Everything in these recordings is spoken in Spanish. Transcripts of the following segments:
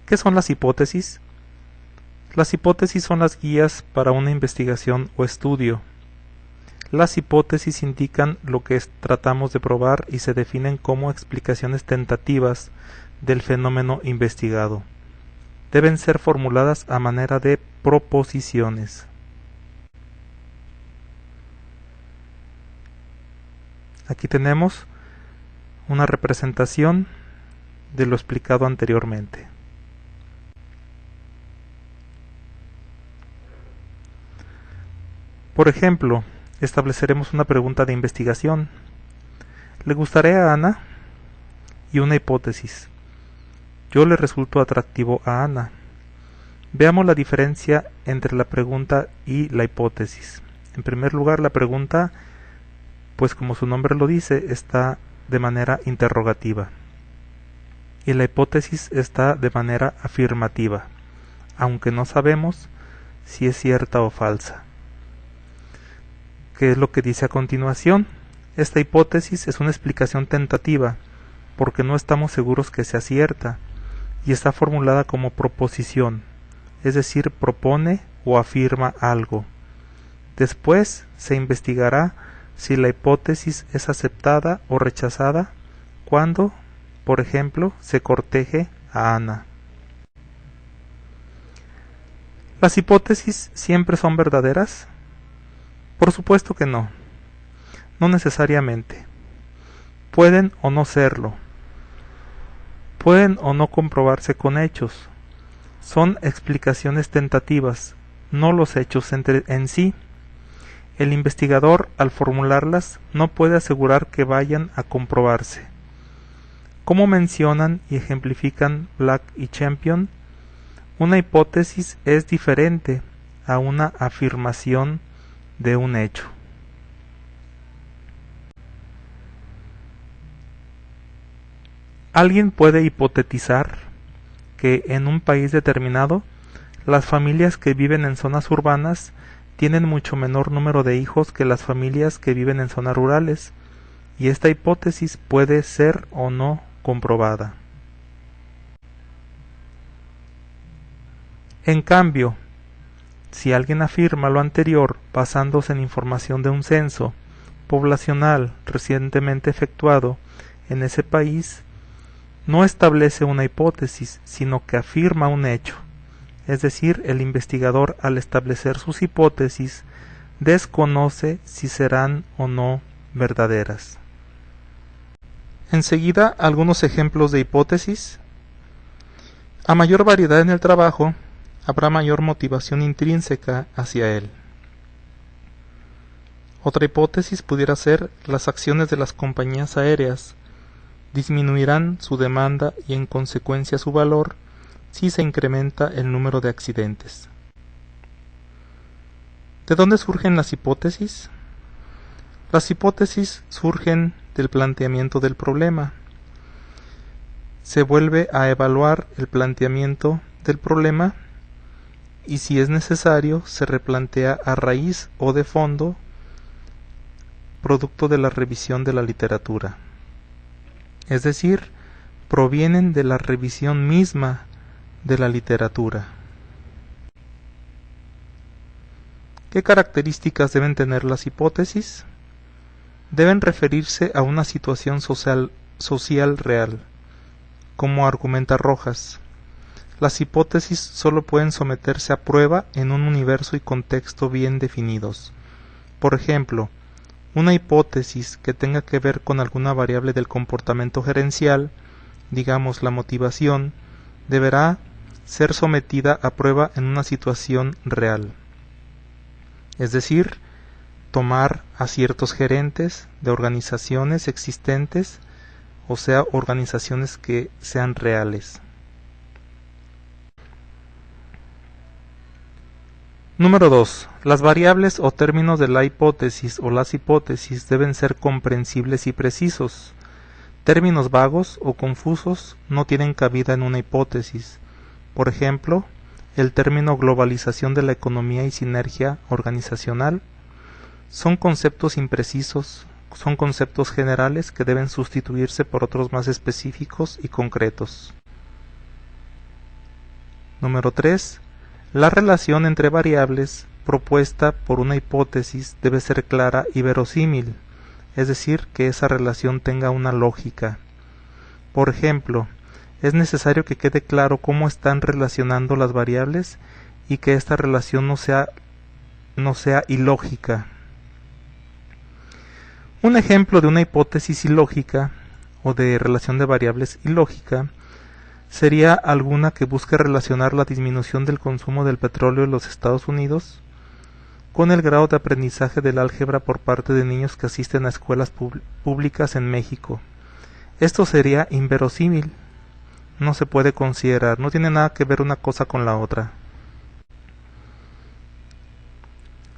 ¿Qué son las hipótesis? Las hipótesis son las guías para una investigación o estudio. Las hipótesis indican lo que tratamos de probar y se definen como explicaciones tentativas del fenómeno investigado. Deben ser formuladas a manera de proposiciones. Aquí tenemos una representación de lo explicado anteriormente. Por ejemplo, estableceremos una pregunta de investigación. ¿Le gustaría a Ana? Y una hipótesis. Yo le resulto atractivo a Ana. Veamos la diferencia entre la pregunta y la hipótesis. En primer lugar, la pregunta, pues como su nombre lo dice, está de manera interrogativa. Y la hipótesis está de manera afirmativa, aunque no sabemos si es cierta o falsa. ¿Qué es lo que dice a continuación? Esta hipótesis es una explicación tentativa, porque no estamos seguros que sea cierta, y está formulada como proposición, es decir, propone o afirma algo. Después se investigará si la hipótesis es aceptada o rechazada cuando, por ejemplo, se corteje a Ana. ¿Las hipótesis siempre son verdaderas? Por supuesto que no. No necesariamente. Pueden o no serlo. Pueden o no comprobarse con hechos. Son explicaciones tentativas, no los hechos en sí. El investigador, al formularlas, no puede asegurar que vayan a comprobarse. Como mencionan y ejemplifican Black y Champion, una hipótesis es diferente a una afirmación de un hecho. Alguien puede hipotetizar que en un país determinado las familias que viven en zonas urbanas tienen mucho menor número de hijos que las familias que viven en zonas rurales, y esta hipótesis puede ser o no comprobada. En cambio, si alguien afirma lo anterior basándose en información de un censo poblacional recientemente efectuado en ese país, no establece una hipótesis, sino que afirma un hecho. Es decir, el investigador, al establecer sus hipótesis, desconoce si serán o no verdaderas. Enseguida, algunos ejemplos de hipótesis. A mayor variedad en el trabajo, habrá mayor motivación intrínseca hacia él. Otra hipótesis pudiera ser: las acciones de las compañías aéreas disminuirán su demanda y en consecuencia su valor si se incrementa el número de accidentes. ¿De dónde surgen las hipótesis? Las hipótesis surgen del planteamiento del problema. Se vuelve a evaluar el planteamiento del problema y, si es necesario, se replantea a raíz o de fondo, producto de la revisión de la literatura. Es decir, provienen de la revisión misma de la literatura. ¿Qué características deben tener las hipótesis? Deben referirse a una situación social real, como argumenta Rojas. Las hipótesis solo pueden someterse a prueba en un universo y contexto bien definidos. Por ejemplo, una hipótesis que tenga que ver con alguna variable del comportamiento gerencial, digamos la motivación, deberá ser sometida a prueba en una situación real. Es decir, tomar a ciertos gerentes de organizaciones existentes, o sea, organizaciones que sean reales. Número 2. Las variables o términos de la hipótesis o las hipótesis deben ser comprensibles y precisos. Términos vagos o confusos no tienen cabida en una hipótesis. Por ejemplo, el término globalización de la economía y sinergia organizacional son conceptos imprecisos, son conceptos generales que deben sustituirse por otros más específicos y concretos. Número 3. La relación entre variables propuesta por una hipótesis debe ser clara y verosímil, es decir, que esa relación tenga una lógica. Por ejemplo, es necesario que quede claro cómo están relacionando las variables y que esta relación no sea ilógica. Un ejemplo de una hipótesis ilógica o de relación de variables ilógica sería alguna que busque relacionar la disminución del consumo del petróleo en los Estados Unidos con el grado de aprendizaje del álgebra por parte de niños que asisten a escuelas públicas en México. Esto sería inverosímil. No se puede considerar, no tiene nada que ver una cosa con la otra.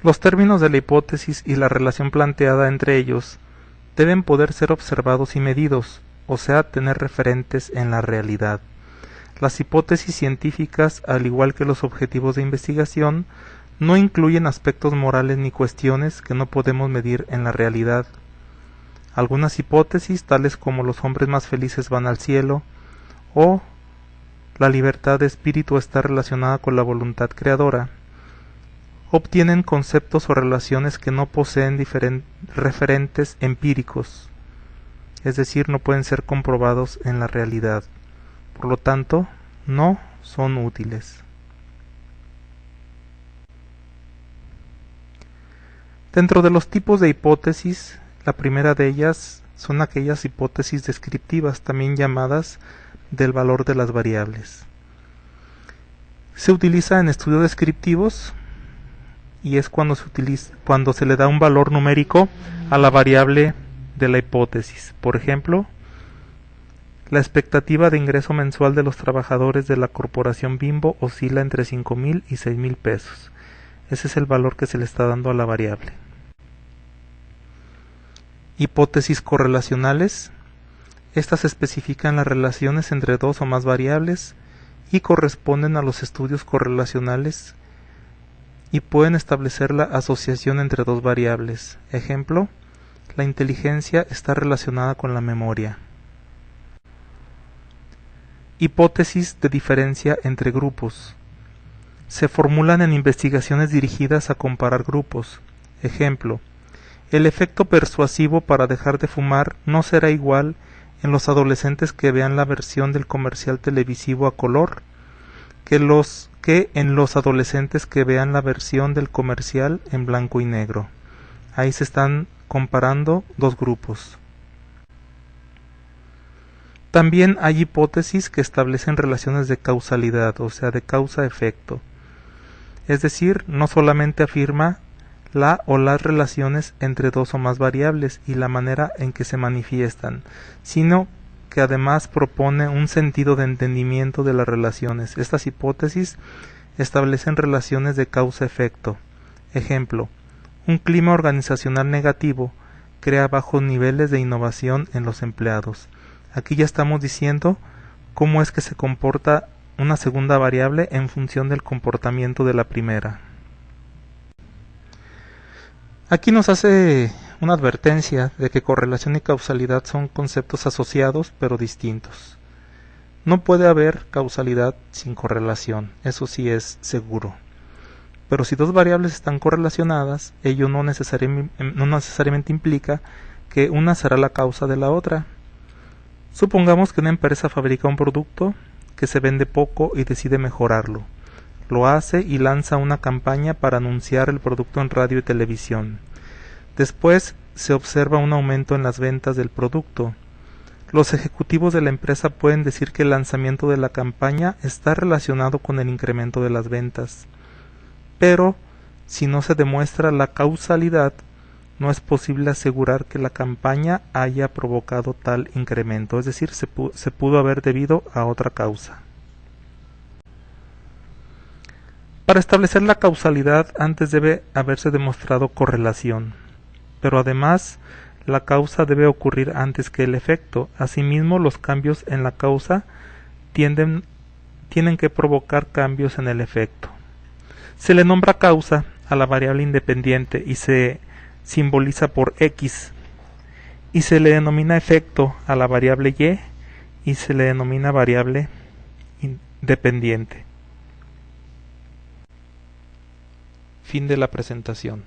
Los términos de la hipótesis y la relación planteada entre ellos deben poder ser observados y medidos, o sea, tener referentes en la realidad. Las hipótesis científicas, al igual que los objetivos de investigación, no incluyen aspectos morales ni cuestiones que no podemos medir en la realidad. Algunas hipótesis, tales como los hombres más felices van al cielo, o la libertad de espíritu está relacionada con la voluntad creadora, obtienen conceptos o relaciones que no poseen referentes empíricos, es decir, no pueden ser comprobados en la realidad. Por lo tanto, no son útiles. Dentro de los tipos de hipótesis, la primera de ellas son aquellas hipótesis descriptivas, también llamadas del valor de las variables. Se utiliza en estudios descriptivos y es cuando se le da un valor numérico a la variable de la hipótesis. Por ejemplo, la expectativa de ingreso mensual de los trabajadores de la corporación Bimbo oscila entre 5,000 y 6,000 pesos. Ese es el valor que se le está dando a la variable. Hipótesis correlacionales. Estas especifican las relaciones entre dos o más variables y corresponden a los estudios correlacionales y pueden establecer la asociación entre dos variables. Ejemplo, la inteligencia está relacionada con la memoria. Hipótesis de diferencia entre grupos. Se formulan en investigaciones dirigidas a comparar grupos. Ejemplo, el efecto persuasivo para dejar de fumar no será igual en los adolescentes que vean la versión del comercial televisivo a color que en los adolescentes que vean la versión del comercial en blanco y negro. Ahí se están comparando dos grupos. También hay hipótesis que establecen relaciones de causalidad, o sea, de causa-efecto. Es decir, no solamente afirma la o las relaciones entre dos o más variables y la manera en que se manifiestan, sino que además propone un sentido de entendimiento de las relaciones. Estas hipótesis establecen relaciones de causa-efecto. Ejemplo, un clima organizacional negativo crea bajos niveles de innovación en los empleados. Aquí ya estamos diciendo cómo es que se comporta una segunda variable en función del comportamiento de la primera. Aquí nos hace una advertencia de que correlación y causalidad son conceptos asociados pero distintos. No puede haber causalidad sin correlación, eso sí es seguro. Pero si dos variables están correlacionadas, ello no necesariamente implica que una será la causa de la otra. Supongamos que una empresa fabrica un producto que se vende poco y decide mejorarlo. Lo hace y lanza una campaña para anunciar el producto en radio y televisión. Después se observa un aumento en las ventas del producto. Los ejecutivos de la empresa pueden decir que el lanzamiento de la campaña está relacionado con el incremento de las ventas. Pero, si no se demuestra la causalidad, no es posible asegurar que la campaña haya provocado tal incremento, es decir, se pudo haber debido a otra causa. Para establecer la causalidad antes debe haberse demostrado correlación, pero además la causa debe ocurrir antes que el efecto. Asimismo, los cambios en la causa tienen que provocar cambios en el efecto. Se le nombra causa a la variable independiente y se simboliza por X, y se le denomina efecto a la variable Y y se le denomina variable independiente. Fin de la presentación.